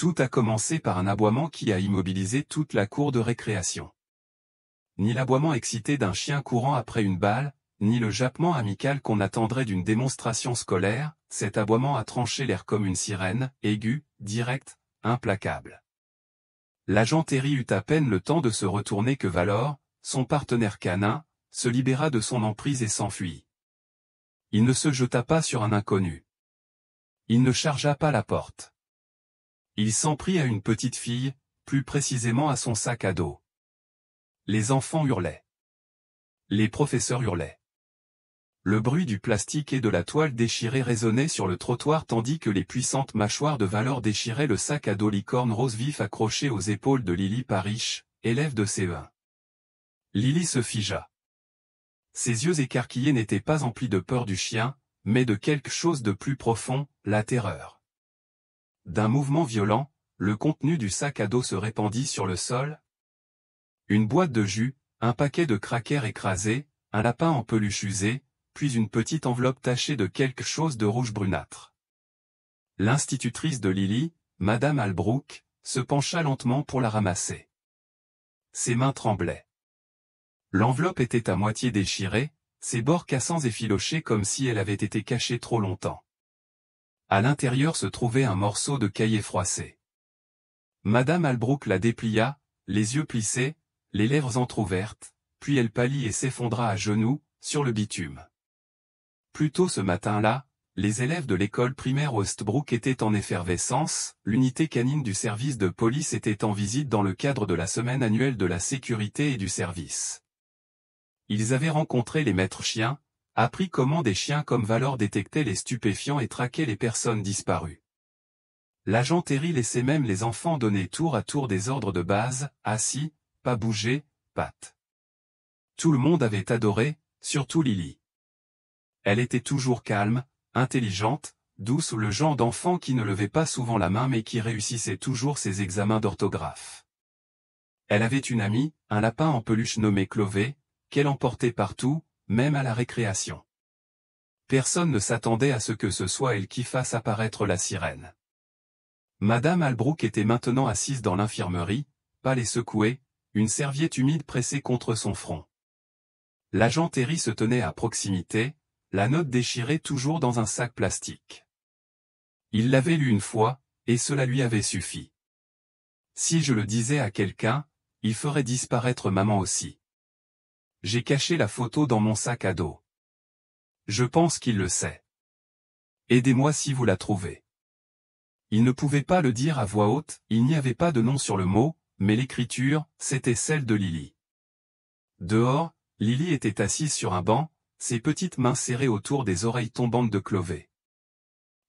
Tout a commencé par un aboiement qui a immobilisé toute la cour de récréation. Ni l'aboiement excité d'un chien courant après une balle, ni le jappement amical qu'on attendrait d'une démonstration scolaire, cet aboiement a tranché l'air comme une sirène, aiguë, directe, implacable. L'agent Terry eut à peine le temps de se retourner que Valor, son partenaire canin, se libéra de son emprise et s'enfuit. Il ne se jeta pas sur un inconnu. Il ne chargea pas la porte. Il s'en prit à une petite fille, plus précisément à son sac à dos. Les enfants hurlaient. Les professeurs hurlaient. Le bruit du plastique et de la toile déchirée résonnait sur le trottoir tandis que les puissantes mâchoires de Valor déchiraient le sac à dos licorne rose vif accroché aux épaules de Lily Parrish, élève de CE1. Lily se figea. Ses yeux écarquillés n'étaient pas emplis de peur du chien, mais de quelque chose de plus profond, la terreur. D'un mouvement violent, le contenu du sac à dos se répandit sur le sol. Une boîte de jus, un paquet de crackers écrasés, un lapin en peluche usé, puis une petite enveloppe tachée de quelque chose de rouge brunâtre. L'institutrice de Lily, Madame Albrook, se pencha lentement pour la ramasser. Ses mains tremblaient. L'enveloppe était à moitié déchirée, ses bords cassants effilochés comme si elle avait été cachée trop longtemps. À l'intérieur se trouvait un morceau de cahier froissé. Madame Albrook la déplia, les yeux plissés, les lèvres entr'ouvertes, puis elle pâlit et s'effondra à genoux, sur le bitume. Plus tôt ce matin-là, les élèves de l'école primaire Westbrook étaient en effervescence, l'unité canine du service de police était en visite dans le cadre de la semaine annuelle de la sécurité et du service. Ils avaient rencontré les maîtres chiens, appris comment des chiens comme Valor détectaient les stupéfiants et traquaient les personnes disparues. L'agent Terry laissait même les enfants donner tour à tour des ordres de base, assis, pas bouger, patte. Tout le monde avait adoré, surtout Lily. Elle était toujours calme, intelligente, douce ou le genre d'enfant qui ne levait pas souvent la main mais qui réussissait toujours ses examens d'orthographe. Elle avait une amie, un lapin en peluche nommé Clové, qu'elle emportait partout, même à la récréation. Personne ne s'attendait à ce que ce soit elle qui fasse apparaître la sirène. Madame Albrook était maintenant assise dans l'infirmerie, pâle et secouée, une serviette humide pressée contre son front. L'agent Terry se tenait à proximité, la note déchirée toujours dans un sac plastique. Il l'avait lue une fois, et cela lui avait suffi. Si je le disais à quelqu'un, il ferait disparaître maman aussi. J'ai caché la photo dans mon sac à dos. Je pense qu'il le sait. Aidez-moi si vous la trouvez. Il ne pouvait pas le dire à voix haute, il n'y avait pas de nom sur le mot, mais l'écriture, c'était celle de Lily. Dehors, Lily était assise sur un banc, ses petites mains serrées autour des oreilles tombantes de Clové.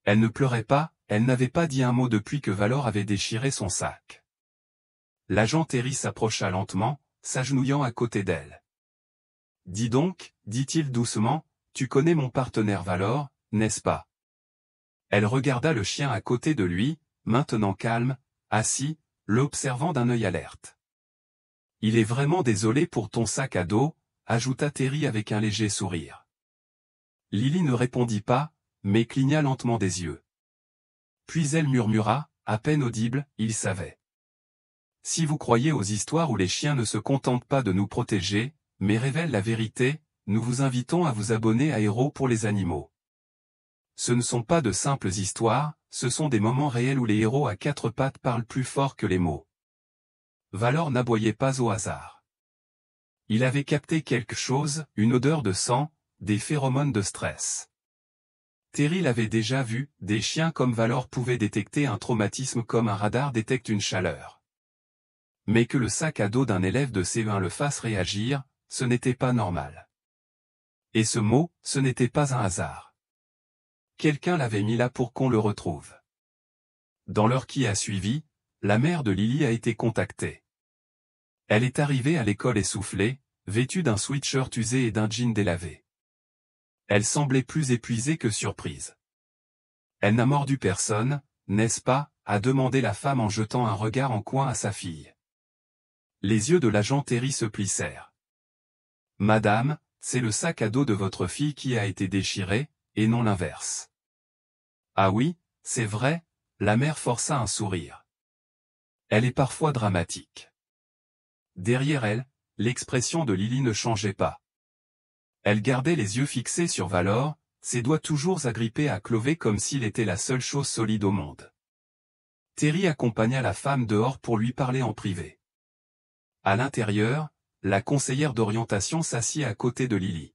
Elle ne pleurait pas, elle n'avait pas dit un mot depuis que Valor avait déchiré son sac. L'agent Terry s'approcha lentement, s'agenouillant à côté d'elle. « Dis donc, dit-il doucement, tu connais mon partenaire Valor, n'est-ce pas ?» Elle regarda le chien à côté de lui, maintenant calme, assis, l'observant d'un œil alerte. « Il est vraiment désolé pour ton sac à dos, » ajouta Terry avec un léger sourire. Lily ne répondit pas, mais cligna lentement des yeux. Puis elle murmura, à peine audible, il savait. Si vous croyez aux histoires où les chiens ne se contentent pas de nous protéger, mais révèlent la vérité, nous vous invitons à vous abonner à Héros pour les animaux. Ce ne sont pas de simples histoires, ce sont des moments réels où les héros à quatre pattes parlent plus fort que les mots. Valor n'aboyait pas au hasard. Il avait capté quelque chose, une odeur de sang, des phéromones de stress. Terry l'avait déjà vu, des chiens comme Valor pouvaient détecter un traumatisme comme un radar détecte une chaleur. Mais que le sac à dos d'un élève de CE1 le fasse réagir, ce n'était pas normal. Et ce mot, ce n'était pas un hasard. Quelqu'un l'avait mis là pour qu'on le retrouve. Dans l'heure qui a suivi, la mère de Lily a été contactée. Elle est arrivée à l'école essoufflée, vêtue d'un sweatshirt usé et d'un jean délavé. Elle semblait plus épuisée que surprise. Elle n'a mordu personne, n'est-ce pas, a demandé la femme en jetant un regard en coin à sa fille. Les yeux de l'agent Terry se plissèrent. Madame, c'est le sac à dos de votre fille qui a été déchiré, et non l'inverse. Ah oui, c'est vrai, la mère força un sourire. Elle est parfois dramatique. Derrière elle, l'expression de Lily ne changeait pas. Elle gardait les yeux fixés sur Valor, ses doigts toujours agrippés à Chloé comme s'il était la seule chose solide au monde. Terry accompagna la femme dehors pour lui parler en privé. À l'intérieur, la conseillère d'orientation s'assit à côté de Lily.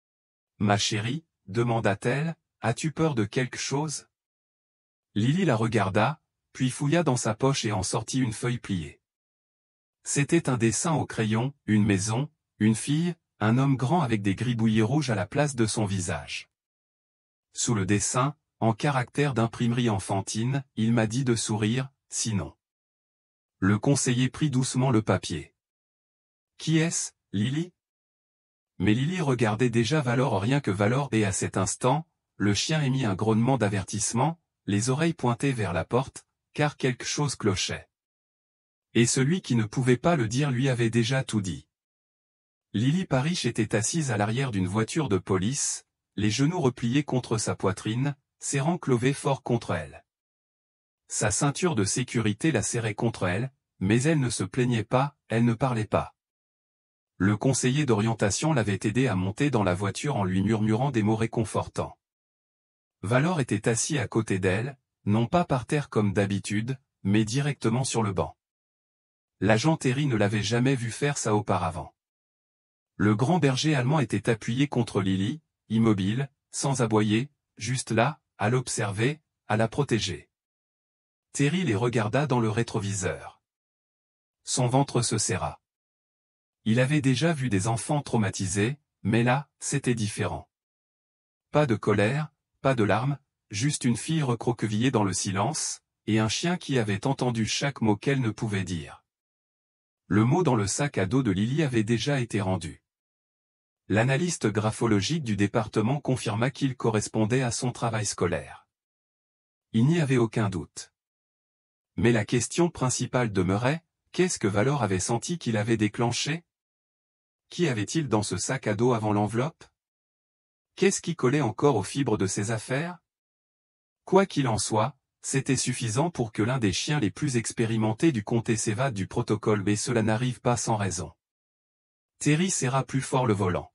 « Ma chérie, demanda-t-elle, as-tu peur de quelque chose ?» Lily la regarda, puis fouilla dans sa poche et en sortit une feuille pliée. C'était un dessin au crayon, une maison, une fille, un homme grand avec des gribouillis rouges à la place de son visage. Sous le dessin, en caractères d'imprimerie enfantine, il m'a dit de sourire, sinon. Le conseiller prit doucement le papier. Qui est-ce, Lily? Mais Lily regardait déjà Valor rien que Valor et à cet instant, le chien émit un grognement d'avertissement, les oreilles pointées vers la porte, car quelque chose clochait. Et celui qui ne pouvait pas le dire lui avait déjà tout dit. Lily Parrish était assise à l'arrière d'une voiture de police, les genoux repliés contre sa poitrine, serrant Chloé fort contre elle. Sa ceinture de sécurité la serrait contre elle, mais elle ne se plaignait pas, elle ne parlait pas. Le conseiller d'orientation l'avait aidé à monter dans la voiture en lui murmurant des mots réconfortants. Valor était assis à côté d'elle, non pas par terre comme d'habitude, mais directement sur le banc. L'agent Terry ne l'avait jamais vu faire ça auparavant. Le grand berger allemand était appuyé contre Lily, immobile, sans aboyer, juste là, à l'observer, à la protéger. Terry les regarda dans le rétroviseur. Son ventre se serra. Il avait déjà vu des enfants traumatisés, mais là, c'était différent. Pas de colère, pas de larmes, juste une fille recroquevillée dans le silence, et un chien qui avait entendu chaque mot qu'elle ne pouvait dire. Le mot dans le sac à dos de Lily avait déjà été rendu. L'analyste graphologique du département confirma qu'il correspondait à son travail scolaire. Il n'y avait aucun doute. Mais la question principale demeurait, qu'est-ce que Valor avait senti qu'il avait déclenché? Qui avait-il dans ce sac à dos avant l'enveloppe? Qu'est-ce qui collait encore aux fibres de ses affaires? Quoi qu'il en soit, c'était suffisant pour que l'un des chiens les plus expérimentés du comté s'évade du protocole, mais cela n'arrive pas sans raison. Terry serra plus fort le volant.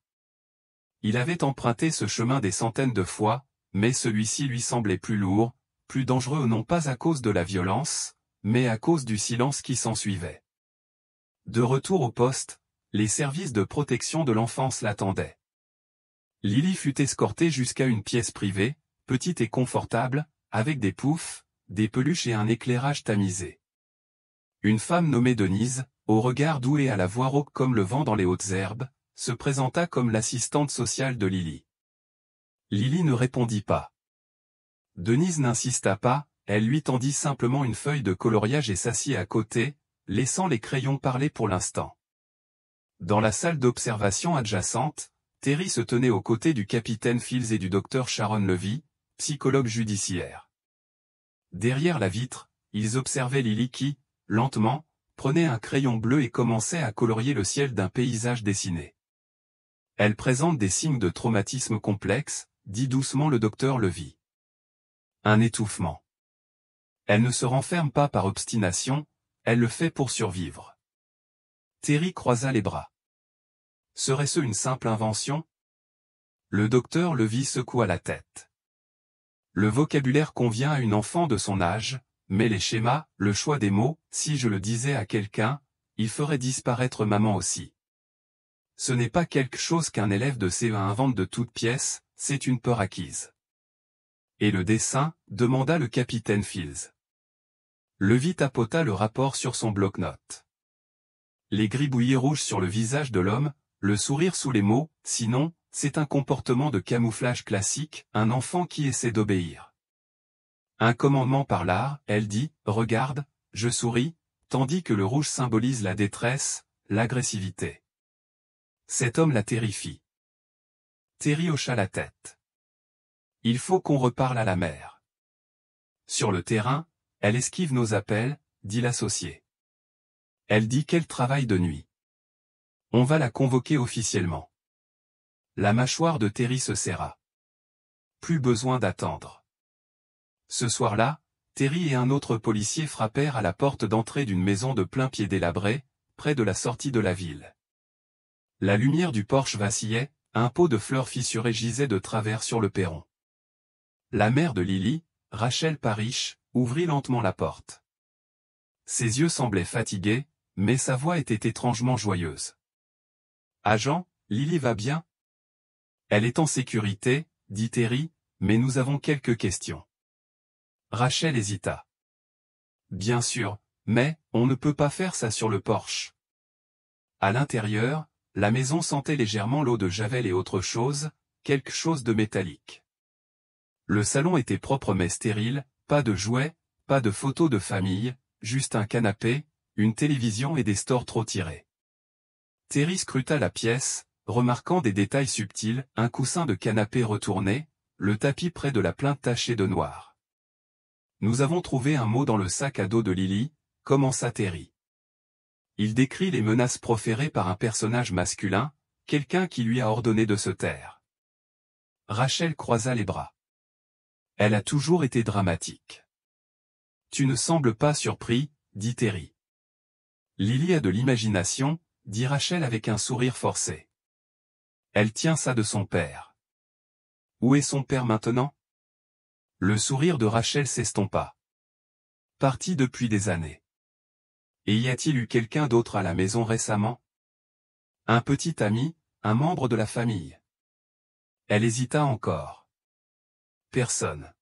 Il avait emprunté ce chemin des centaines de fois, mais celui-ci lui semblait plus lourd, plus dangereux non pas à cause de la violence, mais à cause du silence qui s'ensuivait. De retour au poste, les services de protection de l'enfance l'attendaient. Lily fut escortée jusqu'à une pièce privée, petite et confortable, avec des poufs, des peluches et un éclairage tamisé. Une femme nommée Denise, au regard doux et à la voix rauque comme le vent dans les hautes herbes, se présenta comme l'assistante sociale de Lily. Lily ne répondit pas. Denise n'insista pas, elle lui tendit simplement une feuille de coloriage et s'assit à côté, laissant les crayons parler pour l'instant. Dans la salle d'observation adjacente, Terry se tenait aux côtés du capitaine Fields et du docteur Sharon Levy, psychologue judiciaire. Derrière la vitre, ils observaient Lily qui, lentement, prenait un crayon bleu et commençait à colorier le ciel d'un paysage dessiné. Elle présente des signes de traumatisme complexe, dit doucement le docteur Levy. Un étouffement. Elle ne se renferme pas par obstination, elle le fait pour survivre. Terry croisa les bras. Serait-ce une simple invention? Le docteur Levy secoua la tête. Le vocabulaire convient à une enfant de son âge, mais les schémas, le choix des mots, si je le disais à quelqu'un, il ferait disparaître maman aussi. Ce n'est pas quelque chose qu'un élève de CE1 invente de toutes pièces, c'est une peur acquise. Et le dessin, demanda le capitaine Fields. Levy tapota le rapport sur son bloc-notes. Les gribouillis rouges sur le visage de l'homme, le sourire sous les mots, sinon, c'est un comportement de camouflage classique, un enfant qui essaie d'obéir. Un commandement par l'art, elle dit, regarde, je souris, tandis que le rouge symbolise la détresse, l'agressivité. Cet homme la terrifie. Terry hocha la tête. Il faut qu'on reparle à la mère. Sur le terrain, elle esquive nos appels, dit l'associé. Elle dit qu'elle travaille de nuit. On va la convoquer officiellement. La mâchoire de Terry se serra. Plus besoin d'attendre. Ce soir-là, Terry et un autre policier frappèrent à la porte d'entrée d'une maison de plain-pied délabrée, près de la sortie de la ville. La lumière du porche vacillait, un pot de fleurs fissurées gisait de travers sur le perron. La mère de Lily, Rachel Parrish, ouvrit lentement la porte. Ses yeux semblaient fatigués, mais sa voix était étrangement joyeuse. « Agent, Lily va bien ? » « Elle est en sécurité, » dit Terry, « mais nous avons quelques questions. » Rachel hésita. « Bien sûr, mais, on ne peut pas faire ça sur le porche. » À l'intérieur, la maison sentait légèrement l'eau de javel et autre chose, quelque chose de métallique. Le salon était propre mais stérile, pas de jouets, pas de photos de famille, juste un canapé, une télévision et des stores trop tirés. Terry scruta la pièce, remarquant des détails subtils, un coussin de canapé retourné, le tapis près de la plainte taché de noir. « Nous avons trouvé un mot dans le sac à dos de Lily, » commença Terry. Il décrit les menaces proférées par un personnage masculin, quelqu'un qui lui a ordonné de se taire. Rachel croisa les bras. Elle a toujours été dramatique. « Tu ne sembles pas surpris, » dit Terry. « Lily a de l'imagination, » dit Rachel avec un sourire forcé. Elle tient ça de son père. Où est son père maintenant? Le sourire de Rachel s'estompa. Parti depuis des années. Et y a-t-il eu quelqu'un d'autre à la maison récemment? Un petit ami, un membre de la famille. Elle hésita encore. Personne.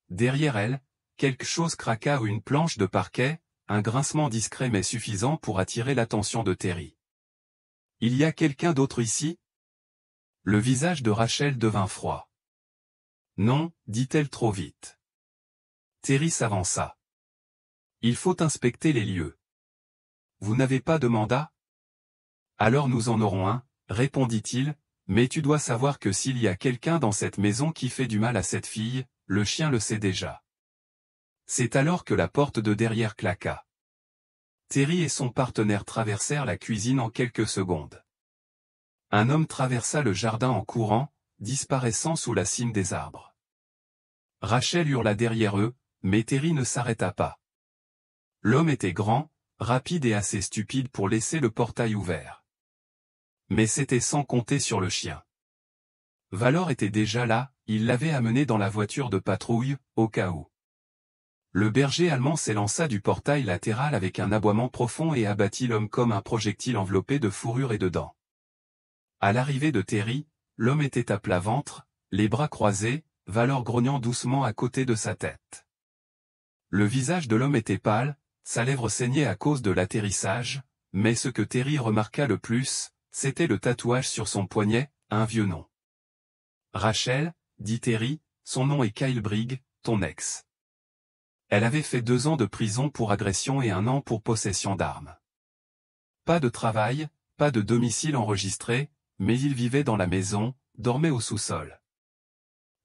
Derrière elle, quelque chose craqua ou une planche de parquet, un grincement discret mais suffisant pour attirer l'attention de Terry. Il y a quelqu'un d'autre ici? Le visage de Rachel devint froid. Non, dit-elle trop vite. Terry s'avança. Il faut inspecter les lieux. Vous n'avez pas de mandat? Alors nous en aurons un, répondit-il, mais tu dois savoir que s'il y a quelqu'un dans cette maison qui fait du mal à cette fille, le chien le sait déjà. C'est alors que la porte de derrière claqua. Terry et son partenaire traversèrent la cuisine en quelques secondes. Un homme traversa le jardin en courant, disparaissant sous la cime des arbres. Rachel hurla derrière eux, mais Terry ne s'arrêta pas. L'homme était grand, rapide et assez stupide pour laisser le portail ouvert. Mais c'était sans compter sur le chien. Valor était déjà là, il l'avait amené dans la voiture de patrouille, au cas où. Le berger allemand s'élança du portail latéral avec un aboiement profond et abattit l'homme comme un projectile enveloppé de fourrure et de dents. À l'arrivée de Terry, l'homme était à plat ventre, les bras croisés, Valor grognant doucement à côté de sa tête. Le visage de l'homme était pâle, sa lèvre saignait à cause de l'atterrissage, mais ce que Terry remarqua le plus, c'était le tatouage sur son poignet, un vieux nom. Rachel, dit Terry, son nom est Kyle Brigg, ton ex. Elle avait fait 2 ans de prison pour agression et 1 an pour possession d'armes. Pas de travail, pas de domicile enregistré, mais il vivait dans la maison, dormait au sous-sol.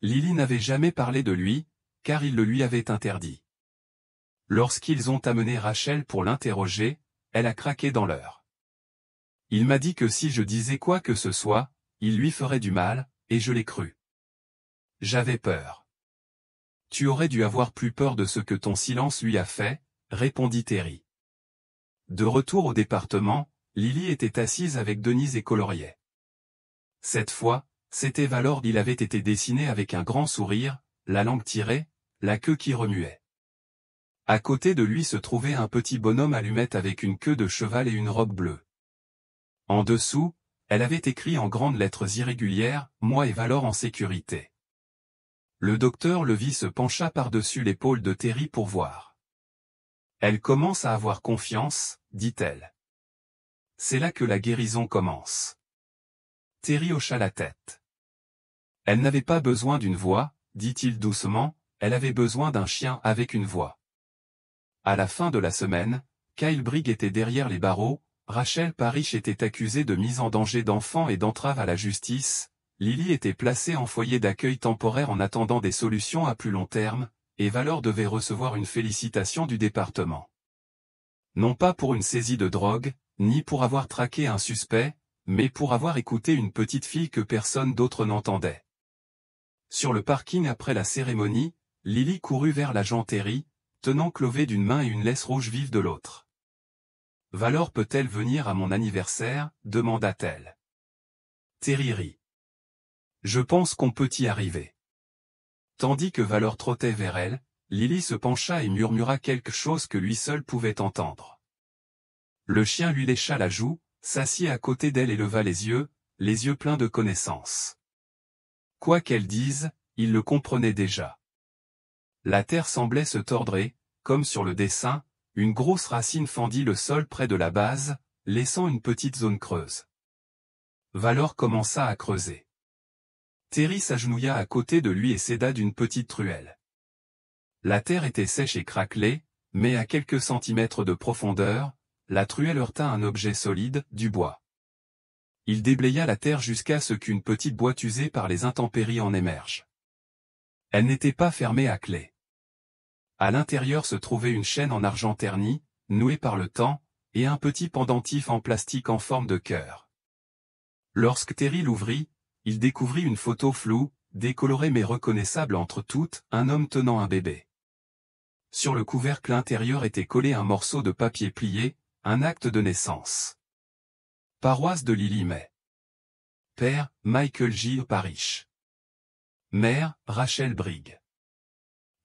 Lily n'avait jamais parlé de lui, car il le lui avait interdit. Lorsqu'ils ont amené Rachel pour l'interroger, elle a craqué dans l'heure. Il m'a dit que si je disais quoi que ce soit, il lui ferait du mal, et je l'ai cru. J'avais peur. Tu aurais dû avoir plus peur de ce que ton silence lui a fait, répondit Terry. De retour au département, Lily était assise avec Denise et coloriait. Cette fois, c'était Valor, il avait été dessiné avec un grand sourire, la langue tirée, la queue qui remuait. À côté de lui se trouvait un petit bonhomme allumette avec une queue de cheval et une robe bleue. En dessous, elle avait écrit en grandes lettres irrégulières, « Moi et Valor en sécurité ». Le docteur le vit se pencha par-dessus l'épaule de Terry pour voir. « Elle commence à avoir confiance, » dit-elle. « C'est là que la guérison commence. » Terry hocha la tête. Elle n'avait pas besoin d'une voix, dit-il doucement, elle avait besoin d'un chien avec une voix. À la fin de la semaine, Kyle Brigg était derrière les barreaux, Rachel Parrish était accusée de mise en danger d'enfants et d'entrave à la justice, Lily était placée en foyer d'accueil temporaire en attendant des solutions à plus long terme, et Valor devait recevoir une félicitation du département. Non pas pour une saisie de drogue, ni pour avoir traqué un suspect, mais pour avoir écouté une petite fille que personne d'autre n'entendait. Sur le parking après la cérémonie, Lily courut vers l'agent Terry, tenant Chloé d'une main et une laisse rouge vive de l'autre. « Valor peut-elle venir à mon anniversaire » demanda-t-elle. Terry rit. « Je pense qu'on peut y arriver. » Tandis que Valor trottait vers elle, Lily se pencha et murmura quelque chose que lui seul pouvait entendre. Le chien lui lécha la joue, s'assit à côté d'elle et leva les yeux pleins de connaissance. Quoi qu'elle dise, il le comprenait déjà. La terre semblait se tordre et, comme sur le dessin, une grosse racine fendit le sol près de la base, laissant une petite zone creuse. Valor commença à creuser. Terry s'agenouilla à côté de lui et s'aida d'une petite truelle. La terre était sèche et craquelée, mais à quelques centimètres de profondeur, la truelle heurta un objet solide, du bois. Il déblaya la terre jusqu'à ce qu'une petite boîte usée par les intempéries en émerge. Elle n'était pas fermée à clé. À l'intérieur se trouvait une chaîne en argent terni, nouée par le temps, et un petit pendentif en plastique en forme de cœur. Lorsque Terry l'ouvrit, il découvrit une photo floue, décolorée mais reconnaissable entre toutes, un homme tenant un bébé. Sur le couvercle intérieur était collé un morceau de papier plié, un acte de naissance. Paroisse de Lily May. Père, Michael J. Parrish. Mère, Rachel Brigg.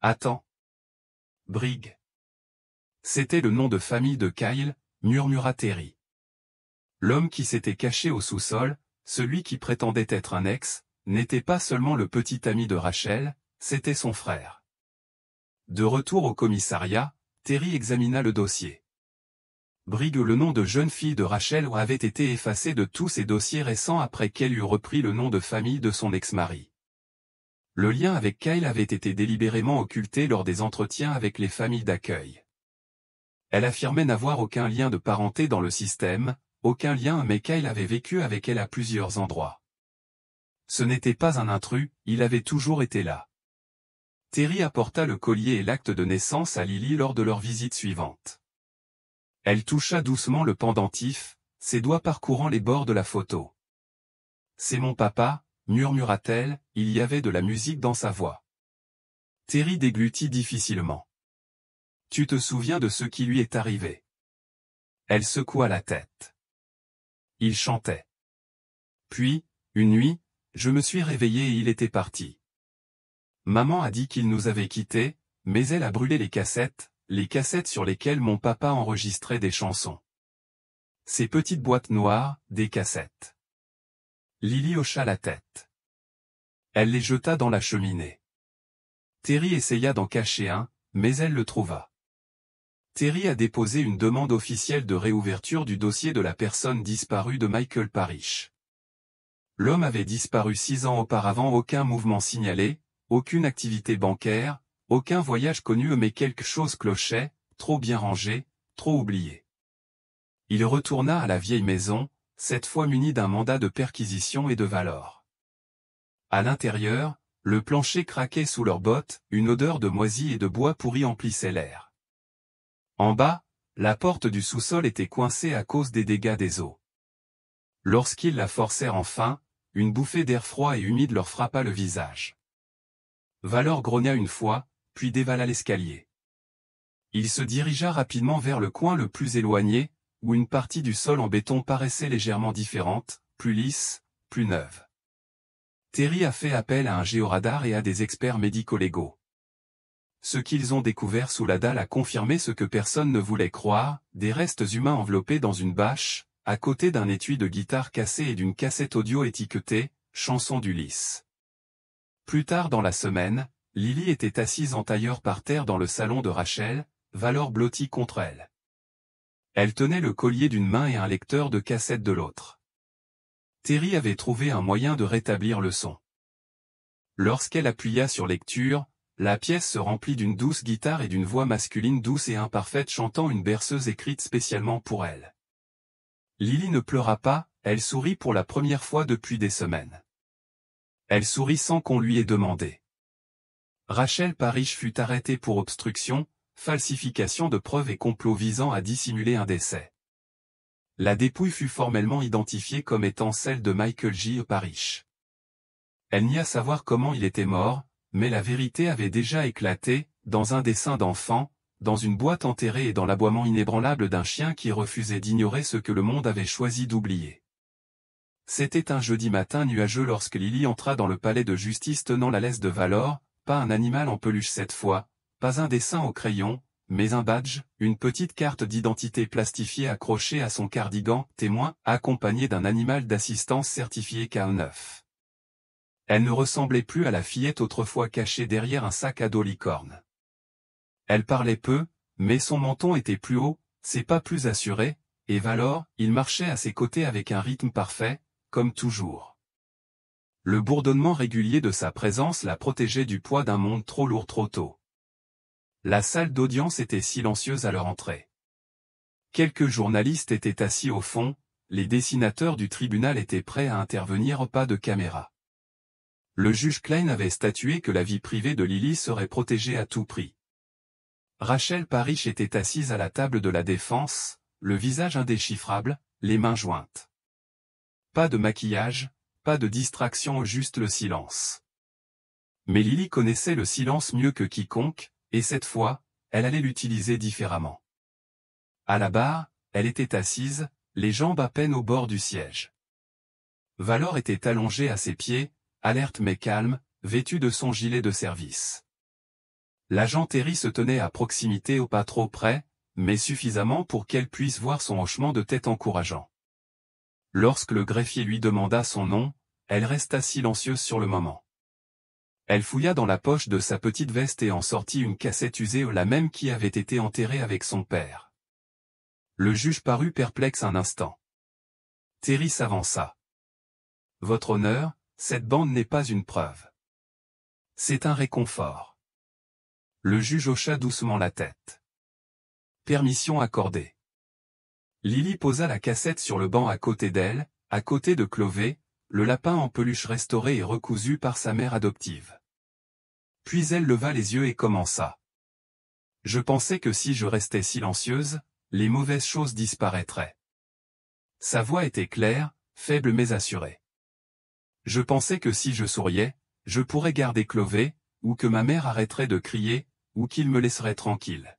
Attends. Brigg. C'était le nom de famille de Kyle, murmura Terry. L'homme qui s'était caché au sous-sol, celui qui prétendait être un ex, n'était pas seulement le petit ami de Rachel, c'était son frère. De retour au commissariat, Terry examina le dossier. Brigg, le nom de jeune fille de Rachel, avait été effacé de tous ses dossiers récents après qu'elle eut repris le nom de famille de son ex-mari. Le lien avec Kyle avait été délibérément occulté lors des entretiens avec les familles d'accueil. Elle affirmait n'avoir aucun lien de parenté dans le système, aucun lien, mais Kyle avait vécu avec elle à plusieurs endroits. Ce n'était pas un intrus, il avait toujours été là. Terry apporta le collier et l'acte de naissance à Lily lors de leur visite suivante. Elle toucha doucement le pendentif, ses doigts parcourant les bords de la photo. « C'est mon papa », murmura-t-elle, il y avait de la musique dans sa voix. Terry déglutit difficilement. « Tu te souviens de ce qui lui est arrivé ?» Elle secoua la tête. Il chantait. Puis, une nuit, je me suis réveillée et il était parti. Maman a dit qu'il nous avait quittés, mais elle a brûlé les cassettes sur lesquelles mon papa enregistrait des chansons. Ces petites boîtes noires, des cassettes. Lily hocha la tête. Elle les jeta dans la cheminée. Terry essaya d'en cacher un, mais elle le trouva. Terry a déposé une demande officielle de réouverture du dossier de la personne disparue de Michael Parrish. L'homme avait disparu 6 ans auparavant, aucun mouvement signalé, aucune activité bancaire, aucun voyage connu, mais quelque chose clochait, trop bien rangé, trop oublié. Il retourna à la vieille maison, cette fois muni d'un mandat de perquisition et de Valor. À l'intérieur, le plancher craquait sous leurs bottes, une odeur de moisi et de bois pourri emplissait l'air. En bas, la porte du sous-sol était coincée à cause des dégâts des eaux. Lorsqu'ils la forcèrent enfin, une bouffée d'air froid et humide leur frappa le visage. Valor grogna une fois, puis dévala l'escalier. Il se dirigea rapidement vers le coin le plus éloigné, où une partie du sol en béton paraissait légèrement différente, plus lisse, plus neuve. Terry a fait appel à un géoradar et à des experts médico-légaux. Ce qu'ils ont découvert sous la dalle a confirmé ce que personne ne voulait croire, des restes humains enveloppés dans une bâche, à côté d'un étui de guitare cassé et d'une cassette audio étiquetée « Chanson d'Ulysse ». Plus tard dans la semaine, Lily était assise en tailleur par terre dans le salon de Rachel, Valor blotti contre elle. Elle tenait le collier d'une main et un lecteur de cassette de l'autre. Terry avait trouvé un moyen de rétablir le son. Lorsqu'elle appuya sur lecture, la pièce se remplit d'une douce guitare et d'une voix masculine douce et imparfaite chantant une berceuse écrite spécialement pour elle. Lily ne pleura pas, elle sourit pour la première fois depuis des semaines. Elle sourit sans qu'on lui ait demandé. Rachel Parrish fut arrêtée pour obstruction, falsification de preuves et complot visant à dissimuler un décès. La dépouille fut formellement identifiée comme étant celle de Michael J. Parrish. Elle nia savoir comment il était mort, mais la vérité avait déjà éclaté, dans un dessin d'enfant, dans une boîte enterrée et dans l'aboiement inébranlable d'un chien qui refusait d'ignorer ce que le monde avait choisi d'oublier. C'était un jeudi matin nuageux lorsque Lily entra dans le palais de justice tenant la laisse de Valor, pas un animal en peluche cette fois, pas un dessin au crayon, mais un badge, une petite carte d'identité plastifiée accrochée à son cardigan, témoin, accompagnée d'un animal d'assistance certifié K9. Elle ne ressemblait plus à la fillette autrefois cachée derrière un sac à dos licorne. Elle parlait peu, mais son menton était plus haut, ses pas plus assurés, et Valor, il marchait à ses côtés avec un rythme parfait, comme toujours. Le bourdonnement régulier de sa présence la protégeait du poids d'un monde trop lourd trop tôt. La salle d'audience était silencieuse à leur entrée. Quelques journalistes étaient assis au fond, les dessinateurs du tribunal étaient prêts à intervenir, pas de caméra. Le juge Klein avait statué que la vie privée de Lily serait protégée à tout prix. Rachel Parrish était assise à la table de la défense, le visage indéchiffrable, les mains jointes. Pas de maquillage, pas de distraction, juste le silence. Mais Lily connaissait le silence mieux que quiconque, et cette fois, elle allait l'utiliser différemment. À la barre, elle était assise, les jambes à peine au bord du siège. Valor était allongé à ses pieds, alerte mais calme, vêtu de son gilet de service. L'agent Terry se tenait à proximité, au pas trop près, mais suffisamment pour qu'elle puisse voir son hochement de tête encourageant. Lorsque le greffier lui demanda son nom, elle resta silencieuse sur le moment. Elle fouilla dans la poche de sa petite veste et en sortit une cassette usée, la même qui avait été enterrée avec son père. Le juge parut perplexe un instant. Terry s'avança. « Votre honneur, cette bande n'est pas une preuve. C'est un réconfort. » Le juge hocha doucement la tête. « Permission accordée. » Lily posa la cassette sur le banc à côté d'elle, à côté de Clové, le lapin en peluche restauré et recousu par sa mère adoptive. Puis elle leva les yeux et commença. « Je pensais que si je restais silencieuse, les mauvaises choses disparaîtraient. » Sa voix était claire, faible mais assurée. « Je pensais que si je souriais, je pourrais garder Clové, ou que ma mère arrêterait de crier, ou qu'il me laisserait tranquille. »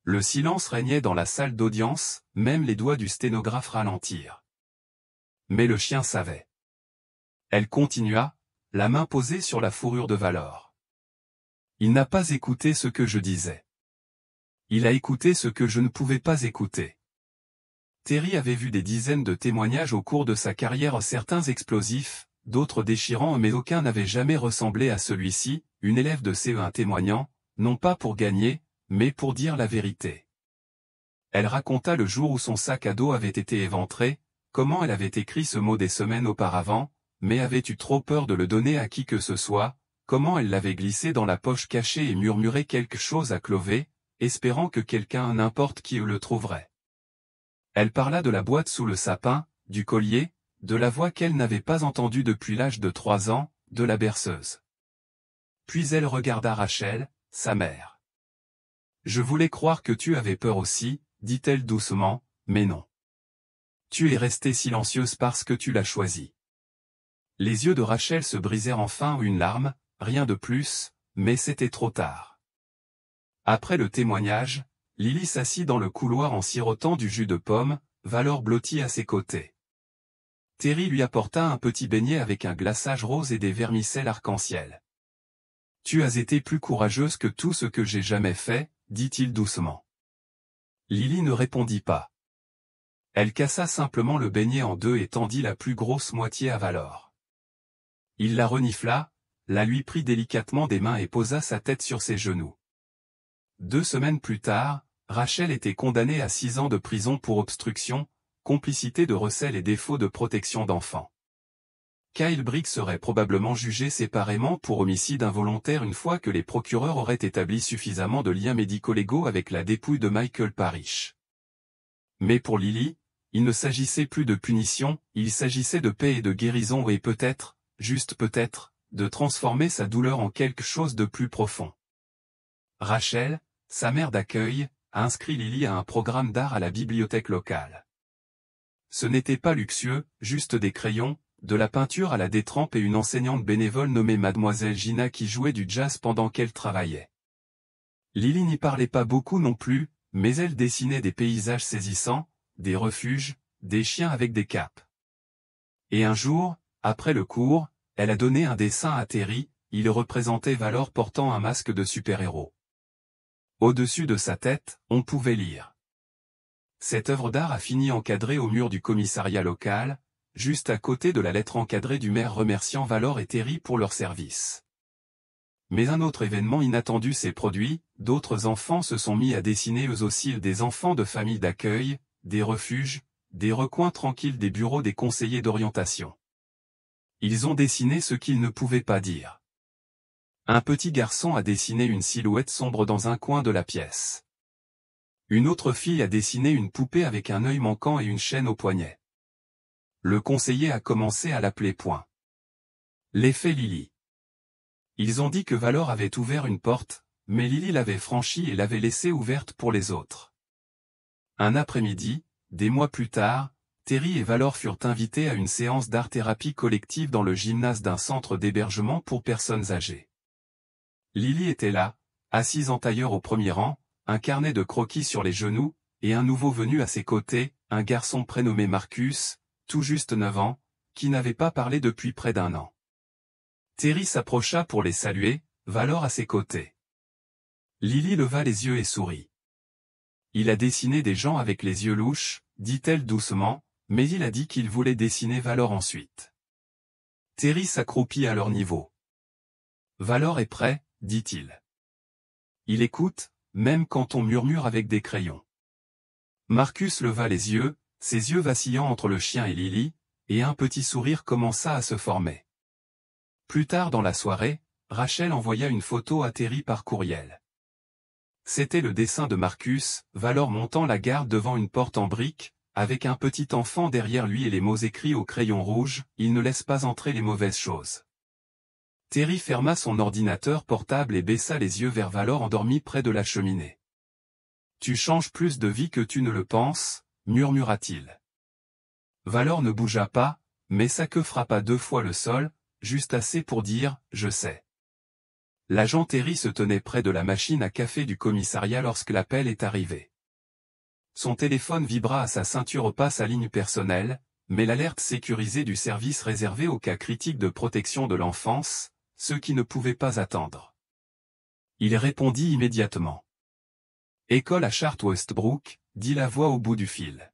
Le silence régnait dans la salle d'audience, même les doigts du sténographe ralentirent. Mais le chien savait. Elle continua, la main posée sur la fourrure de Valor. Il n'a pas écouté ce que je disais. Il a écouté ce que je ne pouvais pas écouter. Terry avait vu des dizaines de témoignages au cours de sa carrière, certains explosifs, d'autres déchirants, mais aucun n'avait jamais ressemblé à celui-ci, une élève de CE1 témoignant, non pas pour gagner, mais pour dire la vérité. Elle raconta le jour où son sac à dos avait été éventré, comment elle avait écrit ce mot des semaines auparavant, mais avait eu trop peur de le donner à qui que ce soit, comment elle l'avait glissé dans la poche cachée et murmuré quelque chose à Clové, espérant que quelqu'un, n'importe qui, le trouverait. Elle parla de la boîte sous le sapin, du collier, de la voix qu'elle n'avait pas entendue depuis l'âge de 3 ans, de la berceuse. Puis elle regarda Rachel, sa mère. « Je voulais croire que tu avais peur aussi, » dit-elle doucement, « mais non. Tu es restée silencieuse parce que tu l'as choisi. » Les yeux de Rachel se brisèrent enfin, une larme, rien de plus, mais c'était trop tard. Après le témoignage, Lily s'assit dans le couloir en sirotant du jus de pomme, Valor blottie à ses côtés. Terry lui apporta un petit beignet avec un glaçage rose et des vermicelles arc-en-ciel. « Tu as été plus courageuse que tout ce que j'ai jamais fait, » dit-il doucement. Lily ne répondit pas. Elle cassa simplement le beignet en deux et tendit la plus grosse moitié à Valor. Il la renifla, la lui prit délicatement des mains et posa sa tête sur ses genoux. 2 semaines plus tard, Rachel était condamnée à 6 ans de prison pour obstruction, complicité de recel et défaut de protection d'enfant. Kyle Briggs serait probablement jugé séparément pour homicide involontaire une fois que les procureurs auraient établi suffisamment de liens médico-légaux avec la dépouille de Michael Parrish. Mais pour Lily, il ne s'agissait plus de punition, il s'agissait de paix et de guérison et peut-être, juste peut-être, de transformer sa douleur en quelque chose de plus profond. Rachel, sa mère d'accueil, a inscrit Lily à un programme d'art à la bibliothèque locale. Ce n'était pas luxueux, juste des crayons, de la peinture à la détrempe et une enseignante bénévole nommée Mademoiselle Gina qui jouait du jazz pendant qu'elle travaillait. Lily n'y parlait pas beaucoup non plus, mais elle dessinait des paysages saisissants, des refuges, des chiens avec des capes. Et un jour, après le cours, elle a donné un dessin à Terry, il représentait Valor portant un masque de super-héros. Au-dessus de sa tête, on pouvait lire. Cette œuvre d'art a fini encadrée au mur du commissariat local, juste à côté de la lettre encadrée du maire remerciant Valor et Terry pour leur service. Mais un autre événement inattendu s'est produit, d'autres enfants se sont mis à dessiner eux aussi des enfants de familles d'accueil, des refuges, des recoins tranquilles des bureaux des conseillers d'orientation. Ils ont dessiné ce qu'ils ne pouvaient pas dire. Un petit garçon a dessiné une silhouette sombre dans un coin de la pièce. Une autre fille a dessiné une poupée avec un œil manquant et une chaîne au poignet. Le conseiller a commencé à l'appeler point. L'effet Lily. Ils ont dit que Valor avait ouvert une porte, mais Lily l'avait franchie et l'avait laissée ouverte pour les autres. Un après-midi, des mois plus tard, Terry et Valor furent invités à une séance d'art-thérapie collective dans le gymnase d'un centre d'hébergement pour personnes âgées. Lily était là, assise en tailleur au premier rang, un carnet de croquis sur les genoux, et un nouveau venu à ses côtés, un garçon prénommé Marcus, tout juste 9 ans, qui n'avait pas parlé depuis près d'un an. Terry s'approcha pour les saluer, Valor à ses côtés. Lily leva les yeux et sourit. Il a dessiné des gens avec les yeux louches, dit-elle doucement, mais il a dit qu'il voulait dessiner Valor ensuite. Terry s'accroupit à leur niveau. Valor est prêt, dit-il. Il écoute, même quand on murmure avec des crayons. Marcus leva les yeux, ses yeux vacillant entre le chien et Lily, et un petit sourire commença à se former. Plus tard dans la soirée, Rachel envoya une photo à Terry par courriel. C'était le dessin de Marcus, Valor montant la garde devant une porte en briques, avec un petit enfant derrière lui et les mots écrits au crayon rouge, « Il ne laisse pas entrer les mauvaises choses ». Terry ferma son ordinateur portable et baissa les yeux vers Valor endormi près de la cheminée. « Tu changes plus de vie que tu ne le penses », murmura-t-il. Valor ne bougea pas, mais sa queue frappa 2 fois le sol, juste assez pour dire « Je sais ». L'agent Terry se tenait près de la machine à café du commissariat lorsque l'appel est arrivé. Son téléphone vibra à sa ceinture opaque sa ligne personnelle, mais l'alerte sécurisée du service réservé aux cas critiques de protection de l'enfance, ceux qui ne pouvaient pas attendre. Il répondit immédiatement. « École à Chartres-Westbrook », dit la voix au bout du fil.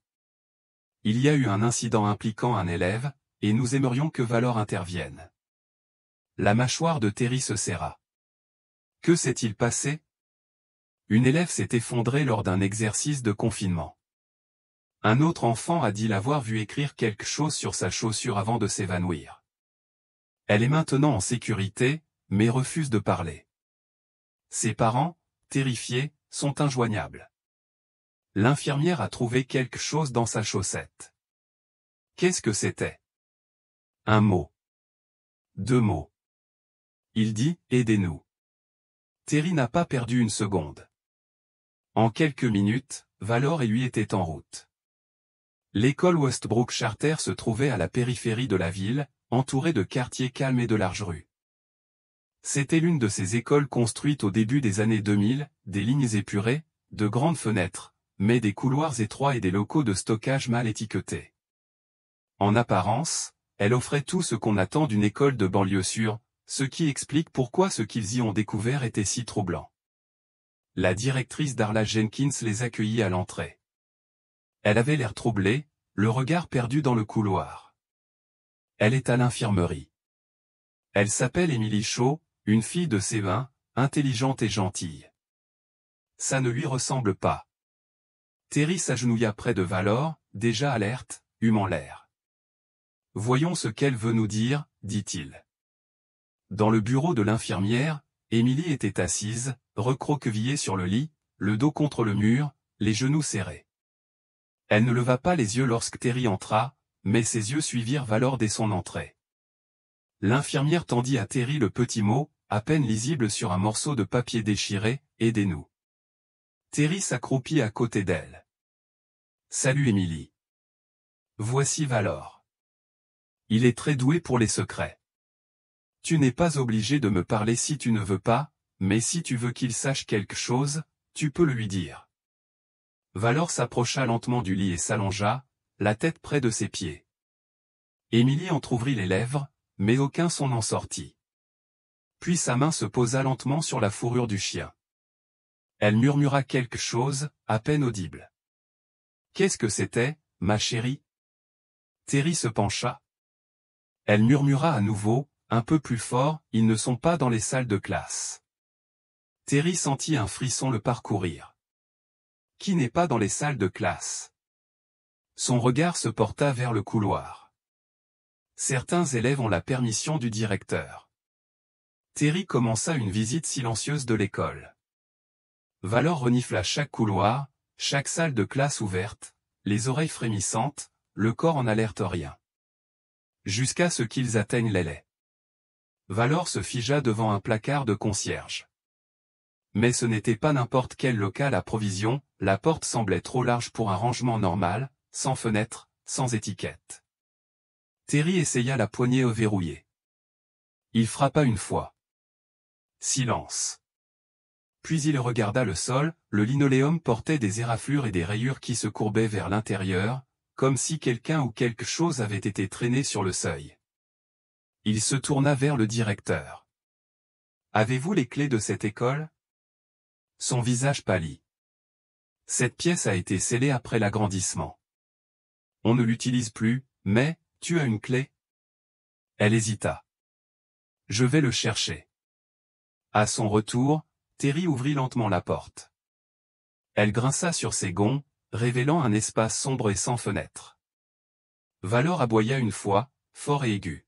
« Il y a eu un incident impliquant un élève, et nous aimerions que Valor intervienne. » La mâchoire de Terry se serra. Que s'est-il passé? Une élève s'est effondrée lors d'un exercice de confinement. Un autre enfant a dit l'avoir vu écrire quelque chose sur sa chaussure avant de s'évanouir. Elle est maintenant en sécurité, mais refuse de parler. Ses parents, terrifiés, sont injoignables. L'infirmière a trouvé quelque chose dans sa chaussette. Qu'est-ce que c'était? Un mot. 2 mots. Il dit « Aidez-nous ». Terry n'a pas perdu une seconde. En quelques minutes, Valor et lui étaient en route. L'école Westbrook Charter se trouvait à la périphérie de la ville, entourée de quartiers calmes et de larges rues. C'était l'une de ces écoles construites au début des années 2000, des lignes épurées, de grandes fenêtres, mais des couloirs étroits et des locaux de stockage mal étiquetés. En apparence, elle offrait tout ce qu'on attend d'une école de banlieue sûre, ce qui explique pourquoi ce qu'ils y ont découvert était si troublant. La directrice Darla Jenkins les accueillit à l'entrée. Elle avait l'air troublée, le regard perdu dans le couloir. Elle est à l'infirmerie. Elle s'appelle Emily Shaw, une fille de CE1, intelligente et gentille. Ça ne lui ressemble pas. Terry s'agenouilla près de Valor, déjà alerte, humant l'air. Voyons ce qu'elle veut nous dire, dit-il. Dans le bureau de l'infirmière, Emily était assise, recroquevillée sur le lit, le dos contre le mur, les genoux serrés. Elle ne leva pas les yeux lorsque Terry entra, mais ses yeux suivirent Valor dès son entrée. L'infirmière tendit à Terry le petit mot, à peine lisible sur un morceau de papier déchiré, « Aidez-nous ». Terry s'accroupit à côté d'elle. « Salut Emily. Voici Valor. » Il est très doué pour les secrets. Tu n'es pas obligé de me parler si tu ne veux pas, mais si tu veux qu'il sache quelque chose, tu peux le lui dire. Valor s'approcha lentement du lit et s'allongea, la tête près de ses pieds. Émilie entr'ouvrit les lèvres, mais aucun son n'en sortit. Puis sa main se posa lentement sur la fourrure du chien. Elle murmura quelque chose, à peine audible. « Qu'est-ce que c'était, ma chérie ?» Terry se pencha. Elle murmura à nouveau, un peu plus fort, « Ils ne sont pas dans les salles de classe. » Terry sentit un frisson le parcourir. Qui n'est pas dans les salles de classe? Son regard se porta vers le couloir. Certains élèves ont la permission du directeur. Terry commença une visite silencieuse de l'école. Valor renifla chaque couloir, chaque salle de classe ouverte, les oreilles frémissantes, le corps en alerte rien. Jusqu'à ce qu'ils atteignent l'aillet. Valor se figea devant un placard de concierge. Mais ce n'était pas n'importe quel local à provisions, la porte semblait trop large pour un rangement normal, sans fenêtre, sans étiquette. Terry essaya la poignée verrouillée. Il frappa une fois. Silence. Puis il regarda le sol, le linoléum portait des éraflures et des rayures qui se courbaient vers l'intérieur, comme si quelqu'un ou quelque chose avait été traîné sur le seuil. Il se tourna vers le directeur. « Avez-vous les clés de cette école ?» Son visage pâlit. « Cette pièce a été scellée après l'agrandissement. On ne l'utilise plus, mais, tu as une clé ?» Elle hésita. « Je vais le chercher. » À son retour, Terry ouvrit lentement la porte. Elle grinça sur ses gonds, révélant un espace sombre et sans fenêtre. Valor aboya une fois, fort et aigu.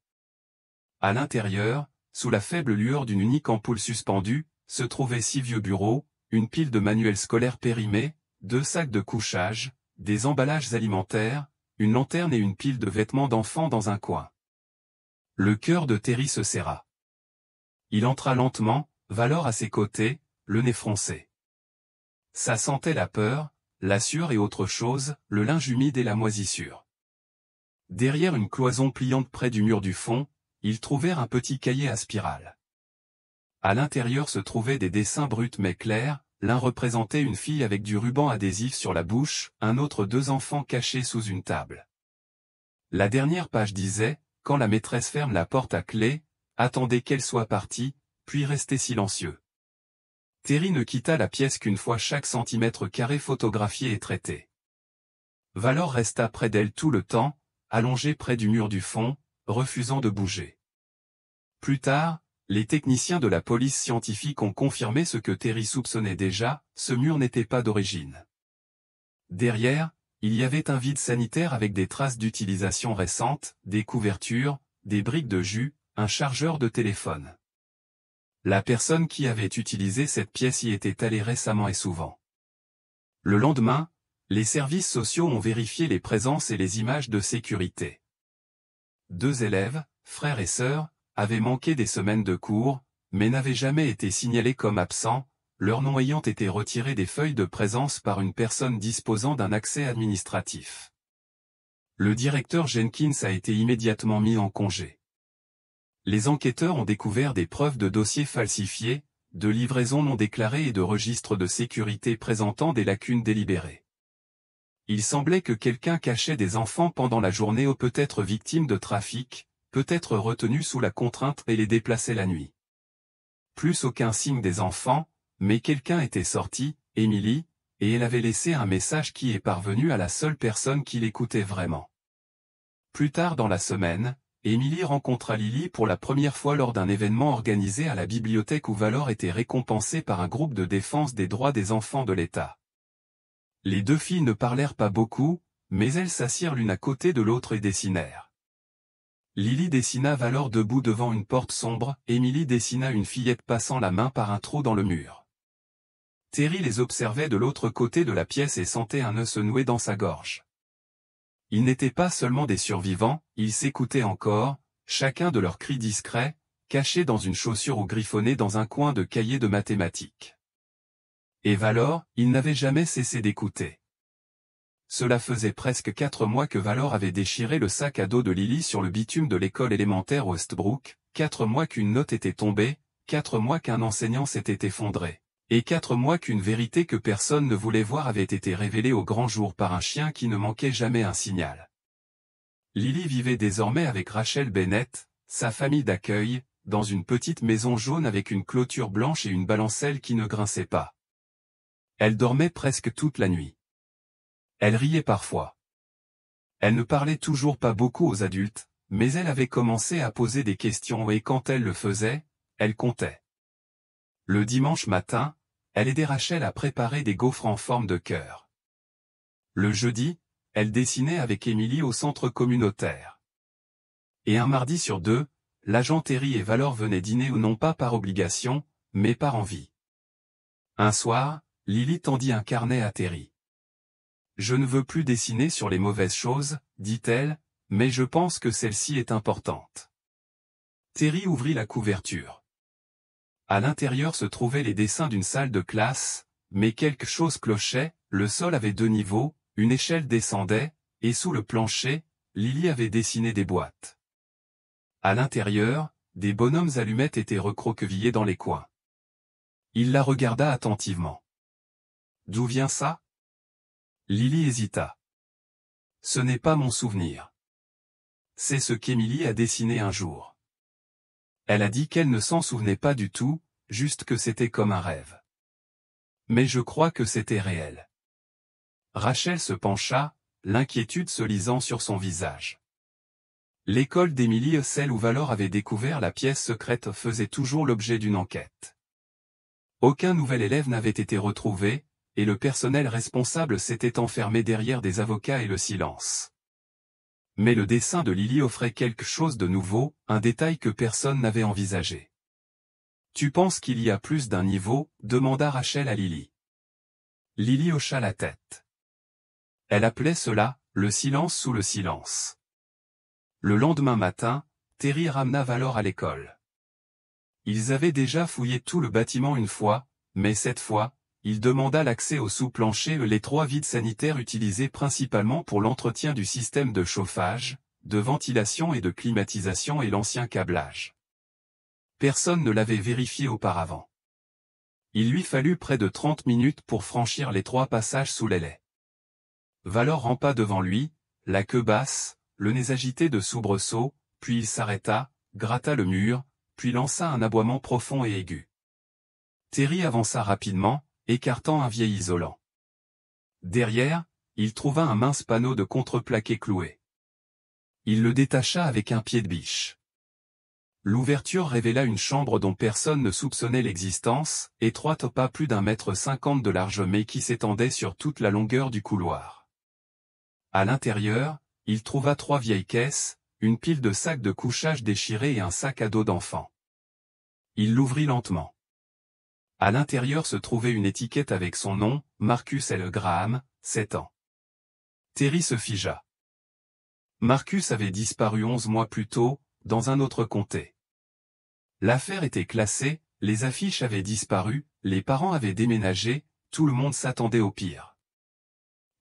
À l'intérieur, sous la faible lueur d'une unique ampoule suspendue, se trouvaient 6 vieux bureaux, une pile de manuels scolaires périmés, 2 sacs de couchage, des emballages alimentaires, une lanterne et une pile de vêtements d'enfants dans un coin. Le cœur de Terry se serra. Il entra lentement, Valor à ses côtés, le nez froncé. Ça sentait la peur, la sueur et autre chose, le linge humide et la moisissure. Derrière une cloison pliante près du mur du fond, ils trouvèrent un petit cahier à spirale. À l'intérieur se trouvaient des dessins bruts mais clairs, l'un représentait une fille avec du ruban adhésif sur la bouche, un autre 2 enfants cachés sous une table. La dernière page disait, quand la maîtresse ferme la porte à clé, attendez qu'elle soit partie, puis restez silencieux. Terry ne quitta la pièce qu'une fois chaque centimètre carré photographié et traité. Valor resta près d'elle tout le temps, allongé près du mur du fond, refusant de bouger. Plus tard, les techniciens de la police scientifique ont confirmé ce que Terry soupçonnait déjà, ce mur n'était pas d'origine. Derrière, il y avait un vide sanitaire avec des traces d'utilisation récente, des couvertures, des briques de jus, un chargeur de téléphone. La personne qui avait utilisé cette pièce y était allée récemment et souvent. Le lendemain, les services sociaux ont vérifié les présences et les images de sécurité. 2 élèves, frères et sœurs, avaient manqué des semaines de cours, mais n'avaient jamais été signalés comme absents, leur nom ayant été retiré des feuilles de présence par une personne disposant d'un accès administratif. Le directeur Jenkins a été immédiatement mis en congé. Les enquêteurs ont découvert des preuves de dossiers falsifiés, de livraisons non déclarées et de registres de sécurité présentant des lacunes délibérées. Il semblait que quelqu'un cachait des enfants pendant la journée ou peut-être victime de trafic, peut-être retenu sous la contrainte et les déplaçait la nuit. Plus aucun signe des enfants, mais quelqu'un était sorti, Émilie, et elle avait laissé un message qui est parvenu à la seule personne qui l'écoutait vraiment. Plus tard dans la semaine, Émilie rencontra Lily pour la première fois lors d'un événement organisé à la bibliothèque où Valor était récompensé par un groupe de défense des droits des enfants de l'État. Les 2 filles ne parlèrent pas beaucoup, mais elles s'assirent l'une à côté de l'autre et dessinèrent. Lily dessina Valor debout devant une porte sombre, Émilie dessina une fillette passant la main par un trou dans le mur. Terry les observait de l'autre côté de la pièce et sentait un nœud se nouer dans sa gorge. Ils n'étaient pas seulement des survivants, ils s'écoutaient encore, chacun de leurs cris discrets, cachés dans une chaussure ou griffonnés dans un coin de cahier de mathématiques. Et Valor, il n'avait jamais cessé d'écouter. Cela faisait presque 4 mois que Valor avait déchiré le sac à dos de Lily sur le bitume de l'école élémentaire Westbrook, 4 mois qu'une note était tombée, 4 mois qu'un enseignant s'était effondré, et 4 mois qu'une vérité que personne ne voulait voir avait été révélée au grand jour par un chien qui ne manquait jamais un signal. Lily vivait désormais avec Rachel Bennett, sa famille d'accueil, dans une petite maison jaune avec une clôture blanche et une balancelle qui ne grinçait pas. Elle dormait presque toute la nuit. Elle riait parfois. Elle ne parlait toujours pas beaucoup aux adultes, mais elle avait commencé à poser des questions et quand elle le faisait, elle comptait. Le dimanche matin, elle aidait Rachel à préparer des gaufres en forme de cœur. Le jeudi, elle dessinait avec Emily au centre communautaire. Et un mardi sur deux, l'agent Terry et Valor venaient dîner non pas par obligation, mais par envie. Un soir, Lily tendit un carnet à Terry. « Je ne veux plus dessiner sur les mauvaises choses, dit-elle, mais je pense que celle-ci est importante. » Terry ouvrit la couverture. À l'intérieur se trouvaient les dessins d'une salle de classe, mais quelque chose clochait, le sol avait 2 niveaux, une échelle descendait, et sous le plancher, Lily avait dessiné des boîtes. À l'intérieur, des bonhommes allumettes étaient recroquevillés dans les coins. Il la regarda attentivement. « D'où vient ça ?» Lily hésita. « Ce n'est pas mon souvenir. C'est ce qu'Emily a dessiné un jour. » Elle a dit qu'elle ne s'en souvenait pas du tout, juste que c'était comme un rêve. Mais je crois que c'était réel. Rachel se pencha, l'inquiétude se lisant sur son visage. L'école d'Emily, celle où Valor avait découvert la pièce secrète, faisait toujours l'objet d'une enquête. Aucun nouvel élève n'avait été retrouvé, et le personnel responsable s'était enfermé derrière des avocats et le silence. Mais le dessin de Lily offrait quelque chose de nouveau, un détail que personne n'avait envisagé. « Tu penses qu'il y a plus d'un niveau ?» demanda Rachel à Lily. Lily hocha la tête. Elle appelait cela « le silence sous le silence ». Le lendemain matin, Terry ramena Valor à l'école. Ils avaient déjà fouillé tout le bâtiment une fois, mais cette fois, il demanda l'accès au sous-plancher et les 3 vides sanitaires utilisés principalement pour l'entretien du système de chauffage, de ventilation et de climatisation et l'ancien câblage. Personne ne l'avait vérifié auparavant. Il lui fallut près de 30 minutes pour franchir les 3 passages sous l'aillet. Valor rampa devant lui, la queue basse, le nez agité de soubresauts, puis il s'arrêta, gratta le mur, puis lança un aboiement profond et aigu. Terry avança rapidement, écartant un vieil isolant. Derrière, il trouva un mince panneau de contreplaqué cloué. Il le détacha avec un pied de biche. L'ouverture révéla une chambre dont personne ne soupçonnait l'existence, étroite pas plus d'1,50 m de large mais qui s'étendait sur toute la longueur du couloir. À l'intérieur, il trouva 3 vieilles caisses, une pile de sacs de couchage déchirés et un sac à dos d'enfant. Il l'ouvrit lentement. À l'intérieur se trouvait une étiquette avec son nom, Marcus L. Graham, 7 ans. Terry se figea. Marcus avait disparu 11 mois plus tôt, dans un autre comté. L'affaire était classée, les affiches avaient disparu, les parents avaient déménagé, tout le monde s'attendait au pire.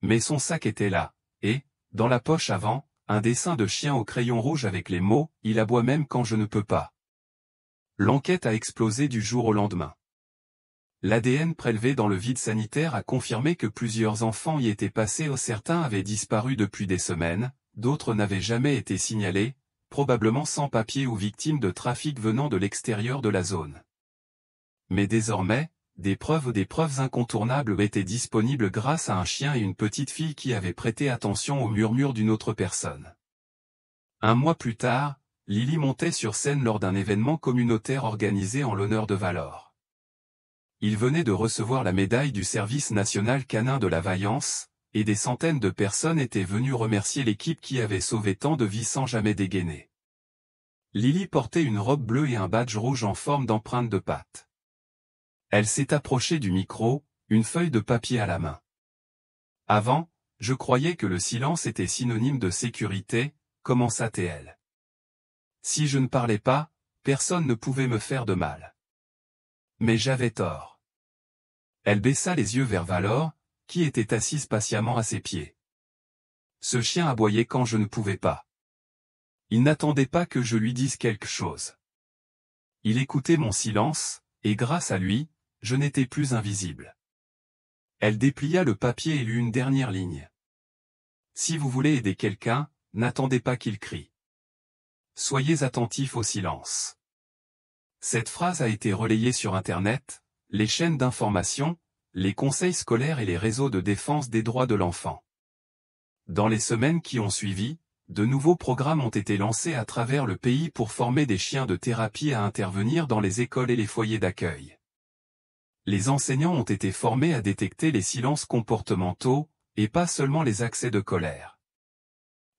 Mais son sac était là, et, dans la poche avant, un dessin de chien au crayon rouge avec les mots « Il aboie même quand je ne peux pas ». L'enquête a explosé du jour au lendemain. L'ADN prélevé dans le vide sanitaire a confirmé que plusieurs enfants y étaient passés, certains avaient disparu depuis des semaines, d'autres n'avaient jamais été signalés, probablement sans papier ou victimes de trafic venant de l'extérieur de la zone. Mais désormais, des preuves incontournables étaient disponibles grâce à un chien et une petite fille qui avaient prêté attention aux murmures d'une autre personne. Un mois plus tard, Lily montait sur scène lors d'un événement communautaire organisé en l'honneur de Valor. Il venait de recevoir la médaille du Service national canin de la vaillance, et des centaines de personnes étaient venues remercier l'équipe qui avait sauvé tant de vies sans jamais dégainer. Lily portait une robe bleue et un badge rouge en forme d'empreinte de pattes. Elle s'est approchée du micro, une feuille de papier à la main. Avant, je croyais que le silence était synonyme de sécurité, commença-t-elle. Si je ne parlais pas, personne ne pouvait me faire de mal. Mais j'avais tort. Elle baissa les yeux vers Valor, qui était assise patiemment à ses pieds. Ce chien aboyait quand je ne pouvais pas. Il n'attendait pas que je lui dise quelque chose. Il écoutait mon silence, et grâce à lui, je n'étais plus invisible. Elle déplia le papier et lut une dernière ligne. Si vous voulez aider quelqu'un, n'attendez pas qu'il crie. Soyez attentif au silence. Cette phrase a été relayée sur Internet, les chaînes d'information, les conseils scolaires et les réseaux de défense des droits de l'enfant. Dans les semaines qui ont suivi, de nouveaux programmes ont été lancés à travers le pays pour former des chiens de thérapie à intervenir dans les écoles et les foyers d'accueil. Les enseignants ont été formés à détecter les silences comportementaux, et pas seulement les accès de colère.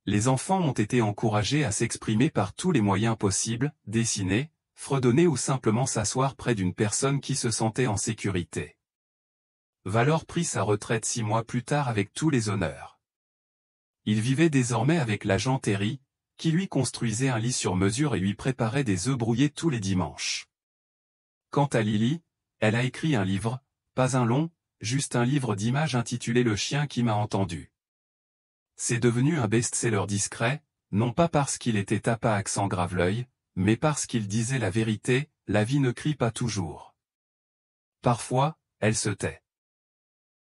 Les enfants ont été encouragés à s'exprimer par tous les moyens possibles, dessiner, fredonner ou simplement s'asseoir près d'une personne qui se sentait en sécurité. Valor prit sa retraite 6 mois plus tard avec tous les honneurs. Il vivait désormais avec l'agent Terry, qui lui construisait un lit sur mesure et lui préparait des œufs brouillés tous les dimanches. Quant à Lily, elle a écrit un livre, pas un long, juste un livre d'images intitulé Le chien qui m'a entendu. C'est devenu un best-seller discret, non pas parce qu'il était tapé à accent grave-l'œil, mais parce qu'il disait la vérité, la vie ne crie pas toujours. Parfois, elle se tait.